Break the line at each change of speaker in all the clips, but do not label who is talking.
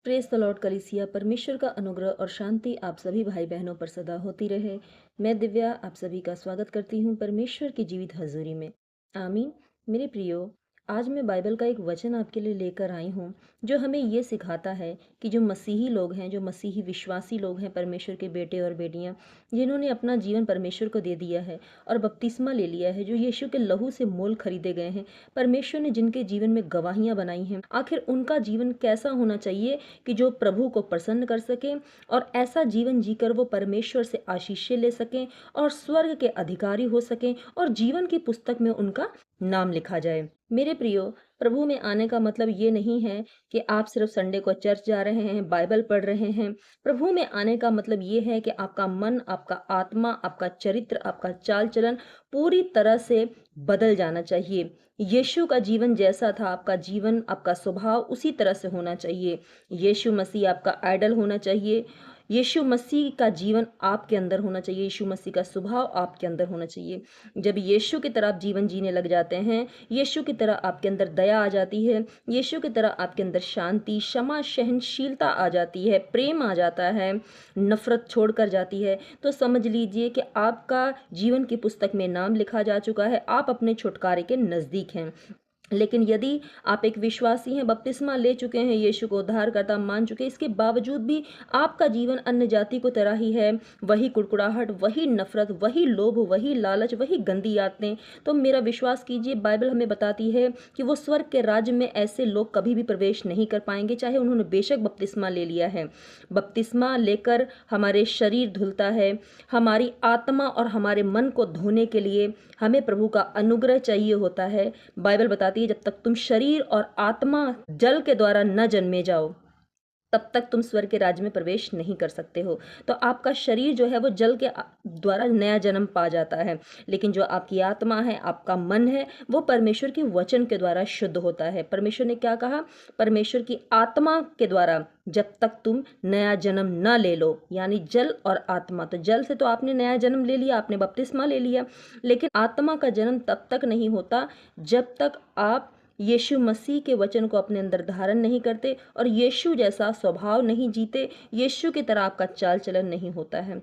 Press the Lord कलीसिया। परमेश्वर का अनुग्रह और शांति आप सभी भाई बहनों पर सदा होती रहे। मैं दिव्या आप सभी का स्वागत करती हूँ परमेश्वर की जीवित हजूरी में। आमीन। मेरे प्रियो, आज मैं बाइबल का एक वचन आपके लिए लेकर आई हूँ जो हमें ये सिखाता है कि जो मसीही लोग हैं, जो मसीही विश्वासी लोग हैं, परमेश्वर के बेटे और बेटियाँ जिन्होंने अपना जीवन परमेश्वर को दे दिया है और बपतिस्मा ले लिया है, जो यीशु के लहू से मोल खरीदे गए हैं, परमेश्वर ने जिनके जीवन में गवाहियाँ बनाई हैं, आखिर उनका जीवन कैसा होना चाहिए कि जो प्रभु को प्रसन्न कर सकें और ऐसा जीवन जीकर वो परमेश्वर से आशीषें ले सकें और स्वर्ग के अधिकारी हो सकें और जीवन की पुस्तक में उनका नाम लिखा जाए। मेरे प्रियो, प्रभु में आने का मतलब ये नहीं है कि आप सिर्फ संडे को चर्च जा रहे हैं, बाइबल पढ़ रहे हैं। प्रभु में आने का मतलब ये है कि आपका मन, आपका आत्मा, आपका चरित्र, आपका चाल चलन पूरी तरह से बदल जाना चाहिए। यीशु का जीवन जैसा था, आपका जीवन, आपका स्वभाव उसी तरह से होना चाहिए। यीशु मसीह आपका आइडल होना चाहिए। यीशु मसीह का जीवन आपके अंदर होना चाहिए। यीशु मसीह का स्वभाव आपके अंदर होना चाहिए। जब यीशु की तरह आप जीवन जीने लग जाते हैं, यीशु की तरह आपके अंदर दया आ जाती है, यीशु की तरह आपके अंदर शांति, क्षमा, सहनशीलता आ जाती है, प्रेम आ जाता है, नफरत छोड़कर जाती है, तो समझ लीजिए कि आपका जीवन की पुस्तक में नाम लिखा जा चुका है। आप अपने छुटकारे के नज़दीक हैं। लेकिन यदि आप एक विश्वासी हैं, बपतिस्मा ले चुके हैं, यीशु को उद्धारकर्ता मान चुके हैं, इसके बावजूद भी आपका जीवन अन्य जाति को तरह ही है, वही कुड़कुड़ाहट, वही नफरत, वही लोभ, वही लालच, वही गंदी आदतें, तो मेरा विश्वास कीजिए, बाइबल हमें बताती है कि वो स्वर्ग के राज्य में ऐसे लोग कभी भी प्रवेश नहीं कर पाएंगे, चाहे उन्होंने बेशक बपतिस्मा ले लिया है। बपतिस्मा लेकर हमारे शरीर धुलता है, हमारी आत्मा और हमारे मन को धोने के लिए हमें प्रभु का अनुग्रह चाहिए होता है। बाइबल बताती है, जब तक तुम शरीर और आत्मा जल के द्वारा न जन्मे जाओ, तब तक तुम स्वर्ग के राज्य में प्रवेश नहीं कर सकते हो। तो आपका शरीर जो है वो जल के द्वारा नया जन्म पा जाता है, लेकिन जो आपकी आत्मा है, आपका मन है, वो परमेश्वर के वचन के द्वारा शुद्ध होता है। परमेश्वर ने क्या कहा? परमेश्वर की आत्मा के द्वारा जब तक तुम नया जन्म न ले लो, यानी जल और आत्मा। तो जल से तो आपने नया जन्म ले लिया, आपने बपतिस्मा ले लिया, लेकिन आत्मा का जन्म तब तक नहीं होता जब तक आप यीशु मसीह के वचन को अपने अंदर धारण नहीं करते और यीशु जैसा स्वभाव नहीं जीते, यीशु की तरह आपका चाल चलन नहीं होता है।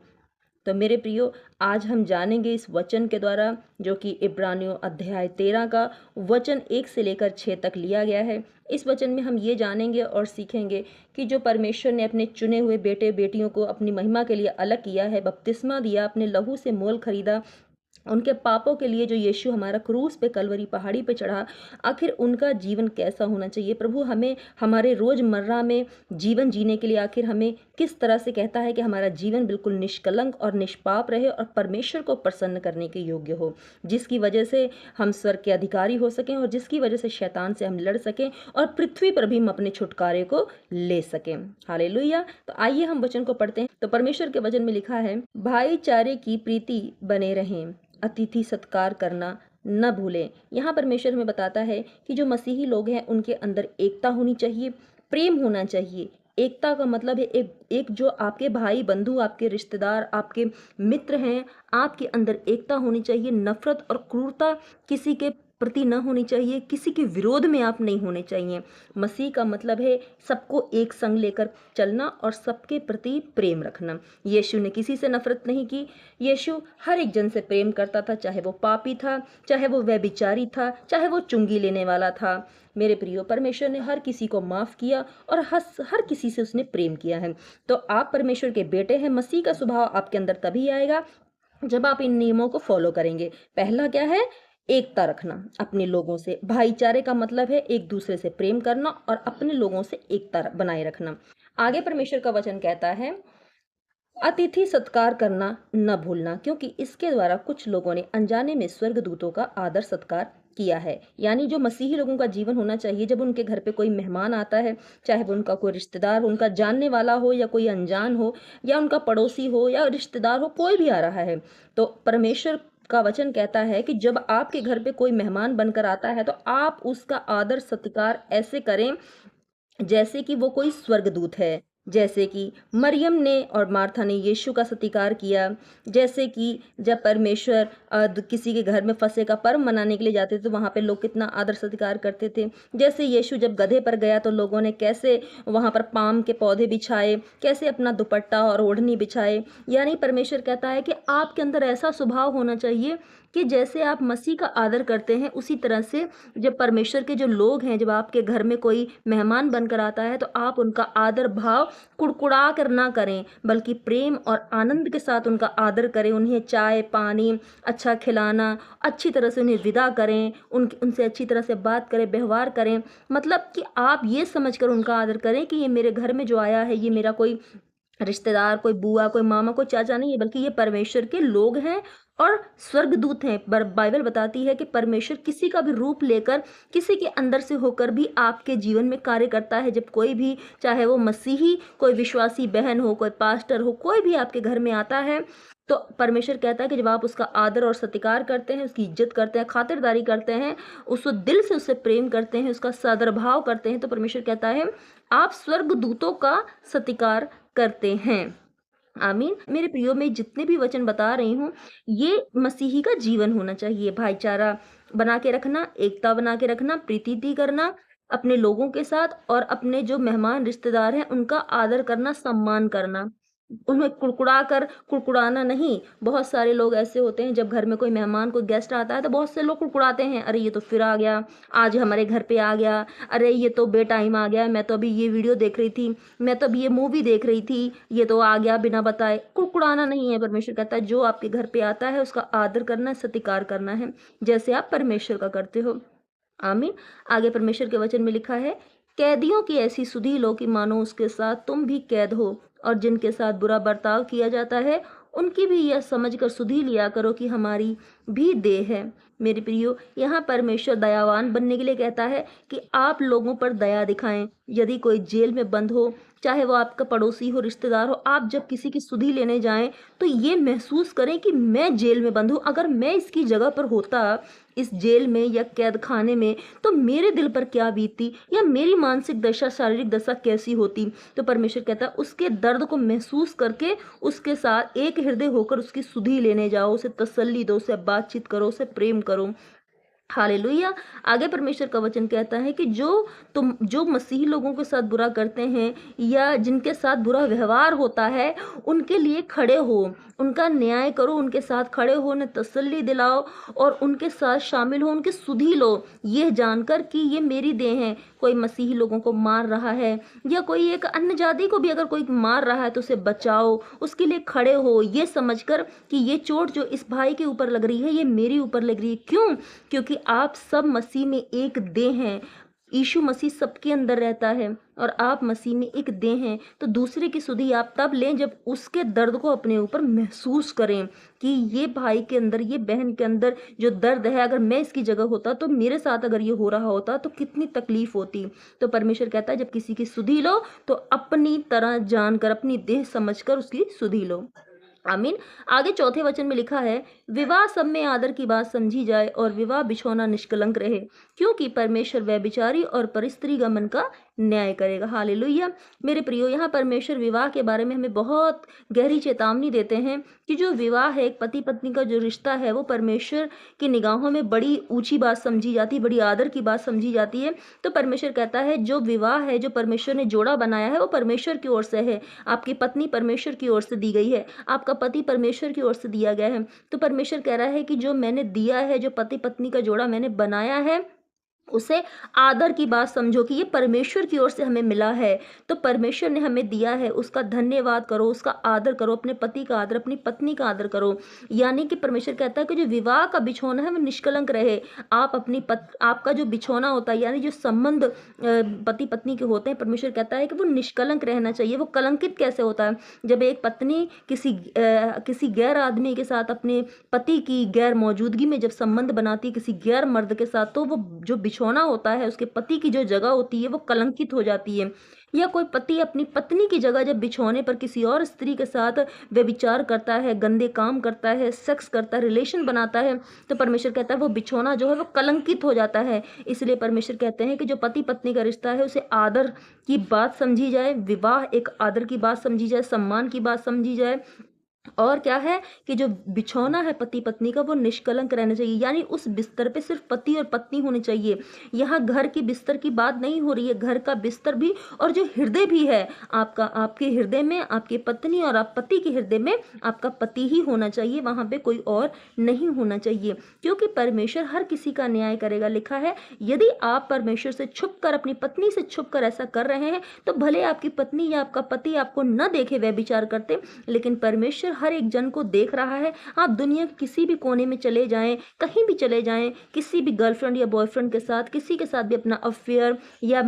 तो मेरे प्रियो, आज हम जानेंगे इस वचन के द्वारा, जो कि इब्रानियों अध्याय 13 का वचन 1 से लेकर 6 तक लिया गया है। इस वचन में हम ये जानेंगे और सीखेंगे कि जो परमेश्वर ने अपने चुने हुए बेटे बेटियों को अपनी महिमा के लिए अलग किया है, बपतिस्मा दिया, अपने लहू से मोल खरीदा, उनके पापों के लिए जो यीशु हमारा क्रूस पे कलवरी पहाड़ी पे चढ़ा, आखिर उनका जीवन कैसा होना चाहिए। प्रभु हमें हमारे रोज़मर्रा में जीवन जीने के लिए आखिर हमें किस तरह से कहता है कि हमारा जीवन बिल्कुल निष्कलंक और निष्पाप रहे और परमेश्वर को प्रसन्न करने के योग्य हो, जिसकी वजह से हम स्वर्ग के अधिकारी हो सकें और जिसकी वजह से शैतान से हम लड़ सकें और पृथ्वी पर भी हम अपने छुटकारे को ले सकें। हालेलुया। तो आइए हम वचन को पढ़ते हैं। तो परमेश्वर के वचन में लिखा है, भाईचारे की प्रीति बने रहें, अतिथि सत्कार करना न भूलें। यहाँ परमेश्वर हमें बताता है कि जो मसीही लोग हैं उनके अंदर एकता होनी चाहिए, प्रेम होना चाहिए। एकता का मतलब है एक जो आपके भाई बंधु, आपके रिश्तेदार, आपके मित्र हैं, आपके अंदर एकता होनी चाहिए। नफरत और क्रूरता किसी के प्रति न होनी चाहिए, किसी के विरोध में आप नहीं होने चाहिए। मसीह का मतलब है सबको एक संग लेकर चलना और सबके प्रति प्रेम रखना। यीशु ने किसी से नफरत नहीं की, यीशु हर एक जन से प्रेम करता था, चाहे वो पापी था, चाहे वो व्यभिचारी था, चाहे वो चुंगी लेने वाला था। मेरे प्रियो, परमेश्वर ने हर किसी को माफ किया और हर किसी से उसने प्रेम किया है। तो आप परमेश्वर के बेटे हैं। मसीह का स्वभाव आपके अंदर तभी आएगा जब आप इन नियमों को फॉलो करेंगे। पहला क्या है? एकता रखना अपने लोगों से। भाईचारे का मतलब है एक दूसरे से प्रेम करना और अपने लोगों से एकता बनाए रखना। आगे परमेश्वर का वचन कहता है, अतिथि सत्कार करना न भूलना, क्योंकि इसके द्वारा कुछ लोगों ने अनजाने में स्वर्गदूतों का आदर सत्कार किया है। यानी जो मसीही लोगों का जीवन होना चाहिए, जब उनके घर पे कोई मेहमान आता है, चाहे वो उनका कोई रिश्तेदार, उनका जानने वाला हो या कोई अनजान हो या उनका पड़ोसी हो या रिश्तेदार हो, कोई भी आ रहा है, तो परमेश्वर का वचन कहता है कि जब आपके घर पे कोई मेहमान बनकर आता है तो आप उसका आदर सत्कार ऐसे करें जैसे कि वो कोई स्वर्गदूत है। जैसे कि मरियम ने और मार्था ने यीशु का सत्कार किया। जैसे कि जब परमेश्वर किसी के घर में फसह का पर्व मनाने के लिए जाते थे तो वहाँ पे लोग कितना आदर सत्कार करते थे। जैसे यीशु जब गधे पर गया तो लोगों ने कैसे वहाँ पर पाम के पौधे बिछाए, कैसे अपना दुपट्टा और ओढ़नी बिछाए। यानी परमेश्वर कहता है कि आपके अंदर ऐसा स्वभाव होना चाहिए कि जैसे आप मसीह का आदर करते हैं उसी तरह से जब परमेश्वर के जो लोग हैं, जब आपके घर में कोई मेहमान बनकर आता है तो आप उनका आदर भाव कुड़कुड़ा कर ना करें, बल्कि प्रेम और आनंद के साथ उनका आदर करें। उन्हें चाय पानी अच्छा खिलाना, अच्छी तरह से उन्हें विदा करें, उनसे अच्छी तरह से बात करें, व्यवहार करें। मतलब कि आप ये समझकर उनका आदर करें कि ये मेरे घर में जो आया है ये मेरा कोई रिश्तेदार, कोई बुआ, कोई मामा, कोई चाचा नहीं है, बल्कि ये परमेश्वर के लोग हैं और स्वर्गदूत हैं। बाइबल बताती है कि परमेश्वर किसी का भी रूप लेकर, किसी के अंदर से होकर भी आपके जीवन में कार्य करता है। जब कोई भी, चाहे वो मसीही, कोई विश्वासी बहन हो, कोई पास्टर हो, कोई भी आपके घर में आता है तो परमेश्वर कहता है कि जब आप उसका आदर और सत्कार करते हैं, उसकी इज्जत करते हैं, खातिरदारी करते हैं, उसको दिल से उससे प्रेम करते हैं, उसका सद्भाव करते हैं, तो परमेश्वर कहता है आप स्वर्गदूतों का सत्कार करते हैं। आमीन। मेरे प्रियो, में जितने भी वचन बता रही हूँ ये मसीही का जीवन होना चाहिए। भाईचारा बना के रखना, एकता बना के रखना, प्रीति करना अपने लोगों के साथ, और अपने जो मेहमान रिश्तेदार हैं उनका आदर करना, सम्मान करना। उन्हें कुड़कुड़ाना नहीं। बहुत सारे लोग ऐसे होते हैं, जब घर में कोई मेहमान, कोई गेस्ट आता है तो बहुत से लोग कुड़कुड़ाते हैं, अरे ये तो फिर आ गया, आज हमारे घर पे आ गया, अरे ये तो बेटाइम आ गया, मैं तो अभी ये वीडियो देख रही थी, मैं तो अभी ये मूवी देख रही थी, ये तो आ गया बिना बताए। कुड़कुड़ाना नहीं है। परमेश्वर कहता है जो आपके घर पे आता है उसका आदर करना, सत्कार करना है, जैसे आप परमेश्वर का करते हो। आमीन। आगे परमेश्वर के वचन में लिखा है, कैदियों की ऐसी सुधि लो कि मानो उसके साथ तुम भी कैद हो, और जिनके साथ बुरा बर्ताव किया जाता है उनकी भी यह समझकर सुधि लिया करो कि हमारी भी देह है। मेरे प्रियो, यहाँ परमेश्वर दयावान बनने के लिए कहता है कि आप लोगों पर दया दिखाएं। यदि कोई जेल में बंद हो, चाहे वो आपका पड़ोसी हो, रिश्तेदार हो, आप जब किसी की सुधि लेने जाएं तो ये महसूस करें कि मैं जेल में बंद हूँ। अगर मैं इसकी जगह पर होता, इस जेल में या कैद खाने में, तो मेरे दिल पर क्या बीतती, या मेरी मानसिक दशा, शारीरिक दशा कैसी होती। तो परमेश्वर कहता है उसके दर्द को महसूस करके उसके साथ एक हृदय होकर उसकी सुधि लेने जाओ, उसे तसल्ली दो, उसे बातचीत करो, उसे प्रेम करो। हालेलुया। आगे परमेश्वर का वचन कहता है कि जो मसीही लोगों के साथ बुरा करते हैं या जिनके साथ बुरा व्यवहार होता है, उनके लिए खड़े हो, उनका न्याय करो, उनके साथ खड़े हो, उन्हें तसल्ली दिलाओ और उनके साथ शामिल हो, उनकी सुधि लो, यह जानकर कि ये मेरी देह है। कोई मसीही लोगों को मार रहा है या कोई एक अन्य जाति को भी अगर कोई मार रहा है तो उसे बचाओ, उसके लिए खड़े हो, ये समझकर कि ये चोट जो इस भाई के ऊपर लग रही है ये मेरी ऊपर लग रही है। क्यों? क्योंकि आप सब मसीह में एक देह हैं। यीशु मसीह सबके अंदर रहता है और आप मसीह में एक देह हैं। तो दूसरे की सुधि आप तब लें जब उसके दर्द को अपने ऊपर महसूस करें कि ये भाई के अंदर, ये बहन के अंदर जो दर्द है, अगर मैं इसकी जगह होता तो मेरे साथ अगर ये हो रहा होता तो कितनी तकलीफ होती। तो परमेश्वर कहता है जब किसी की सुधि लो तो अपनी तरह जानकर, अपनी देह समझकर उसकी सुधि लो। आमीन। आगे चौथे वचन में लिखा है, विवाह सब में आदर की बात समझी जाए और विवाह बिछौना निष्कलंक रहे, क्योंकि परमेश्वर व्यभिचारी और परिस्त्री गमन का न्याय करेगा। हालेलुया। मेरे प्रियो, यहाँ परमेश्वर विवाह के बारे में हमें बहुत गहरी चेतावनी देते हैं कि जो विवाह है, एक पति पत्नी का जो रिश्ता है, वो परमेश्वर की निगाहों में बड़ी ऊंची बात समझी जाती है, बड़ी आदर की बात समझी जाती है। तो परमेश्वर कहता है जो विवाह है, जो परमेश्वर ने जोड़ा बनाया है, वो परमेश्वर की ओर से है। आपकी पत्नी परमेश्वर की ओर से दी गई है, आपका पति परमेश्वर की ओर से दिया गया है। तो परमेश्वर कह रहा है कि जो मैंने दिया है, जो पति पत्नी का जोड़ा मैंने बनाया है, उसे आदर की बात समझो कि ये परमेश्वर की ओर से हमें मिला है। तो परमेश्वर ने हमें दिया है, उसका धन्यवाद करो, उसका आदर करो, अपने पति का आदर, अपनी पत्नी का आदर करो। यानी कि परमेश्वर कहता है कि जो विवाह का बिछौना है वो निष्कलंक रहे। आप आपका जो बिछौना होता है, यानी जो संबंध पति पत्नी के होते हैं, परमेश्वर कहता है कि वो निष्कलंक रहना चाहिए। वो कलंकित कैसे होता है? जब एक पत्नी किसी गैर आदमी के साथ, अपने पति की गैर मौजूदगी में जब संबंध बनाती है किसी गैर मर्द के साथ, तो वो जो बिछौना होता है, उसके पति की जो जगह होती है वो कलंकित हो जाती है। या कोई पति अपनी पत्नी की जगह जब बिछौने पर किसी और स्त्री के साथ व्यभिचार करता है, गंदे काम करता है, सेक्स करता है, रिलेशन बनाता है, तो परमेश्वर कहता है वो बिछौना जो है वो कलंकित हो जाता है। इसलिए परमेश्वर कहते हैं कि जो पति पत्नी का रिश्ता है उसे आदर की बात समझी जाए, विवाह एक आदर की बात समझी जाए, सम्मान की बात समझी जाए। और क्या है कि जो बिछौना है पति पत्नी का वो निष्कलंक रहना चाहिए, यानी उस बिस्तर पे सिर्फ पति और पत्नी होने चाहिए। यहाँ घर की बिस्तर की बात नहीं हो रही है, घर का बिस्तर भी और जो हृदय भी है आपका, आपके हृदय में आपकी पत्नी और आप पति के हृदय में आपका पति ही होना चाहिए, वहां पे कोई और नहीं होना चाहिए, क्योंकि परमेश्वर हर किसी का न्याय करेगा। लिखा है यदि आप परमेश्वर से छुप कर, अपनी पत्नी से छुप कर ऐसा कर रहे हैं तो भले आपकी पत्नी या आपका पति आपको न देखे व्यभिचार करते, लेकिन परमेश्वर हर एक जन को देख रहा है। आप दुनिया के किसी भी कोने में चले जाएं, कहीं भी चले जाएं, किसी भी गर्लफ्रेंड या बॉयफ्रेंड के साथ, किसी के साथ भी अपना अफेयर या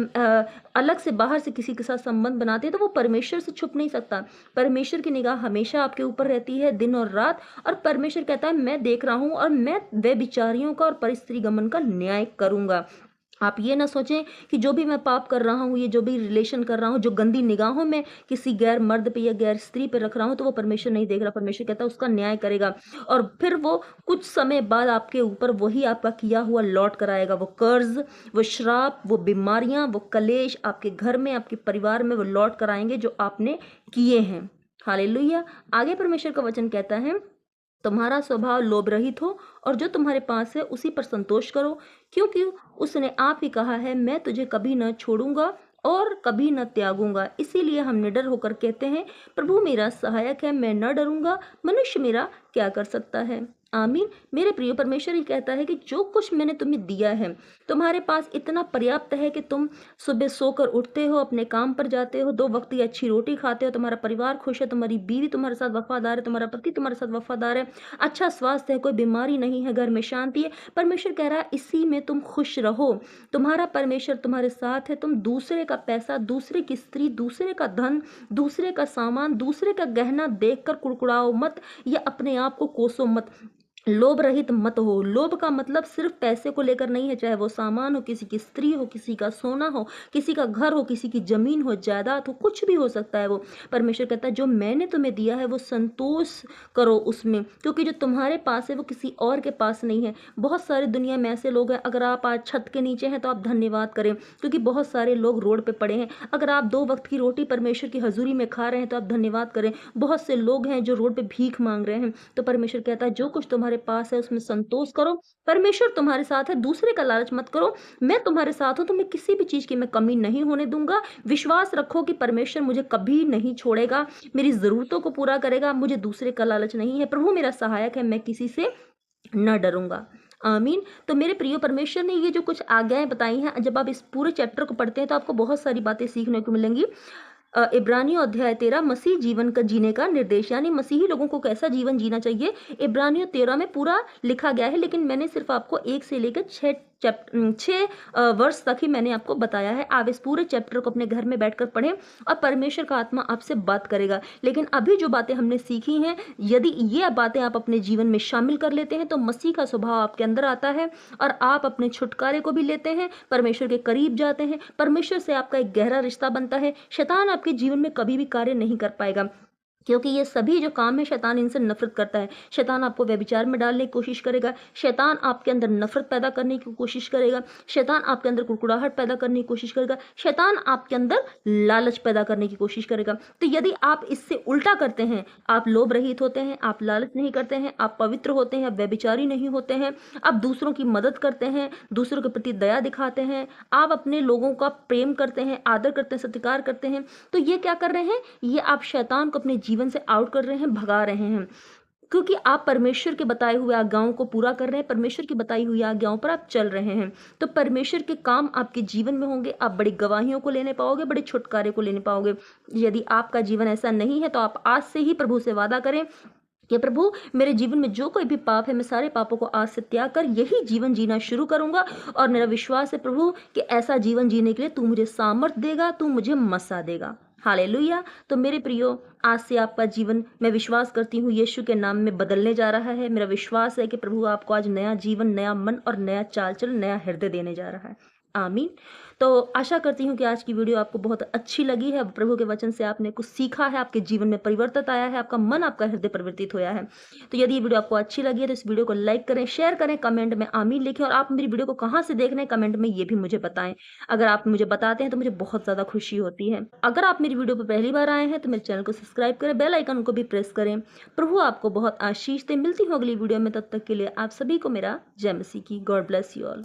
अलग से बाहर से किसी के साथ संबंध बनाते हैं, तो वो परमेश्वर से छुप नहीं सकता। परमेश्वर की निगाह हमेशा आपके ऊपर रहती है, दिन और रात। और परमेश्वर कहता है मैं देख रहा हूं और मैं व्यभिचारियों का और परस्त्री गमन का न्याय करूंगा। आप ये ना सोचें कि जो भी मैं पाप कर रहा हूँ, ये जो भी रिलेशन कर रहा हूँ, जो गंदी निगाहों में किसी गैर मर्द पे या गैर स्त्री पे रख रहा हूँ, तो वो परमेश्वर नहीं देख रहा। परमेश्वर कहता है उसका न्याय करेगा और फिर वो कुछ समय बाद आपके ऊपर वही आपका किया हुआ लौट कर आएगा। वो कर्ज, वो श्राप, वो बीमारियां, वो कलेश आपके घर में, आपके परिवार में वो लौट कर आएंगे जो आपने किए हैं। हालेलुया। आगे परमेश्वर का वचन कहता है तुम्हारा स्वभाव लोभ रहित हो और जो तुम्हारे पास है उसी पर संतोष करो, क्योंकि उसने आप ही कहा है मैं तुझे कभी न छोड़ूंगा और कभी न त्यागूंगा। इसीलिए हम निडर होकर कहते हैं प्रभु मेरा सहायक है, मैं न डरूंगा, मनुष्य मेरा क्या कर सकता है। आमीन। मेरे प्रिय, परमेश्वर ही कहता है कि जो कुछ मैंने तुम्हें दिया है तुम्हारे पास इतना पर्याप्त है कि तुम सुबह सोकर उठते हो, अपने काम पर जाते हो, 2 वक्त की अच्छी रोटी खाते हो, तुम्हारा परिवार खुश है, तुम्हारी बीवी तुम्हारे साथ वफादार है, तुम्हारा पति तुम्हारे साथ वफादार है, अच्छा स्वास्थ्य है, कोई बीमारी नहीं है, घर में शांति है। परमेश्वर कह रहा है इसी में तुम खुश रहो। तुम्हारा परमेश्वर तुम्हारे साथ है। तुम दूसरे का पैसा, दूसरे की स्त्री, दूसरे का धन, दूसरे का सामान, दूसरे का गहना देखकर कुड़कुड़ाओ मत या अपने आप को कोसो मत। लोभ रहित मत हो। लोभ का मतलब सिर्फ पैसे को लेकर नहीं है, चाहे वो सामान हो, किसी की स्त्री हो, किसी का सोना हो, किसी का घर हो, किसी की जमीन हो, जायदाद हो, कुछ भी हो सकता है वो। परमेश्वर कहता है जो मैंने तुम्हें दिया है वो संतोष करो उसमें, क्योंकि जो तुम्हारे पास है वो किसी और के पास नहीं है। बहुत सारी दुनिया में ऐसे लोग हैं, अगर आप आज छत के नीचे हैं तो आप धन्यवाद करें, क्योंकि बहुत सारे लोग रोड पे पड़े हैं। अगर आप 2 वक्त की रोटी परमेश्वर की हजूरी में खा रहे हैं तो आप धन्यवाद करें। बहुत से लोग हैं जो रोड पे भीख मांग रहे हैं, तो परमेश्वर कहता है जो कुछ तुम्हारे पास है उसमें संतोष करो। परमेश्वर तुम्हारे साथ है, दूसरे का लालच मत करो। मैं तुम्हारे साथ हूं, तुम्हें किसी भी चीज की मैं कमी नहीं होने दूंगा। विश्वास रखो कि परमेश्वर मुझे कभी नहीं छोड़ेगा, मेरी जरूरतों को पूरा करेगा। मुझे दूसरे का लालच नहीं है। प्रभु मेरा सहायक है, मैं किसी से न डरूंगा। आमीन। तो मेरे प्रिय, परमेश्वर ने ये जो कुछ आज्ञाएं बताई हैं, जब आप इस पूरे चैप्टर को पढ़ते हैं तो आपको बहुत सारी बातें सीखने को मिलेंगी। इब्रानियों अध्याय 13 मसीह जीवन का जीने का निर्देश, यानी मसीही लोगों को कैसा जीवन जीना चाहिए, इब्रानियों 13 में पूरा लिखा गया है। लेकिन मैंने सिर्फ आपको 1 से लेकर 6 वर्ष तक ही मैंने आपको बताया है। आप इस पूरे चैप्टर को अपने घर में बैठकर पढ़ें और परमेश्वर का आत्मा आपसे बात करेगा। लेकिन अभी जो बातें हमने सीखी हैं, यदि ये बातें आप अपने जीवन में शामिल कर लेते हैं तो मसीह का स्वभाव आपके अंदर आता है और आप अपने छुटकारे को भी लेते हैं, परमेश्वर के करीब जाते हैं, परमेश्वर से आपका एक गहरा रिश्ता बनता है। शैतान आपके जीवन में कभी भी कार्य नहीं कर पाएगा, क्योंकि ये सभी जो काम है शैतान इनसे नफरत करता है। शैतान आपको व्यभिचार में डालने की कोशिश करेगा, शैतान आपके अंदर नफरत पैदा करने की कोशिश करेगा, शैतान आपके अंदर कुड़कुड़ाहट पैदा करने की कोशिश करेगा, शैतान आपके अंदर लालच पैदा करने की कोशिश करेगा। तो यदि आप इससे उल्टा करते हैं, आप लोभ रहित होते हैं, आप लालच नहीं करते हैं, आप पवित्र होते हैं, आप व्यभिचारी नहीं होते हैं, आप दूसरों की मदद करते हैं, दूसरों के प्रति दया दिखाते हैं, आप अपने लोगों का प्रेम करते हैं, आदर करते हैं, सत्कार करते हैं, तो ये क्या कर रहे हैं, ये आप शैतान को अपने जीवन से आउट कर रहे हैं, भगा रहे हैं, क्योंकि आप परमेश्वर के बताए हुए आज्ञाओं को पूरा कर रहे हैं, परमेश्वर की बताई हुई आज्ञाओं पर आप चल रहे हैं। तो परमेश्वर के काम आपके जीवन में होंगे, आप बड़ी गवाहियों को लेने पाओगे, बड़े छुटकारे को लेने पाओगे। यदि आपका जीवन ऐसा नहीं है तो आप आज से ही प्रभु से वादा करें कि प्रभु मेरे जीवन में जो कोई भी पाप है, मैं सारे पापों को आज से त्याग कर यही जीवन जीना शुरू करूंगा। और मेरा विश्वास है प्रभु कि ऐसा जीवन जीने के लिए तू मुझे सामर्थ देगा, तू मुझे मसा देगा। हालेलुया। तो मेरे प्रियो, आज से आपका जीवन, मैं विश्वास करती हूँ, यीशु के नाम में बदलने जा रहा है। मेरा विश्वास है कि प्रभु आपको आज नया जीवन, नया मन और नया चाल चलन, नया हृदय देने जा रहा है। आमीन। तो आशा करती हूँ कि आज की वीडियो आपको बहुत अच्छी लगी है, प्रभु के वचन से आपने कुछ सीखा है, आपके जीवन में परिवर्तन आया है, आपका मन, आपका हृदय परिवर्तित होया है। तो यदि ये वीडियो आपको अच्छी लगी है तो इस वीडियो को लाइक करें, शेयर करें, कमेंट में आमीन लिखें और आप मेरी वीडियो को कहाँ से देख रहे हैं कमेंट में ये भी मुझे बताएं। अगर आप मुझे बताते हैं तो मुझे बहुत ज़्यादा खुशी होती है। अगर आप मेरी वीडियो पर पहली बार आए हैं तो मेरे चैनल को सब्सक्राइब करें, बेल आइकन को भी प्रेस करें। प्रभु आपको बहुत आशीष दे। मिलती हूँ अगली वीडियो में, तब तक के लिए आप सभी को मेरा जय मसीह की। God bless you all.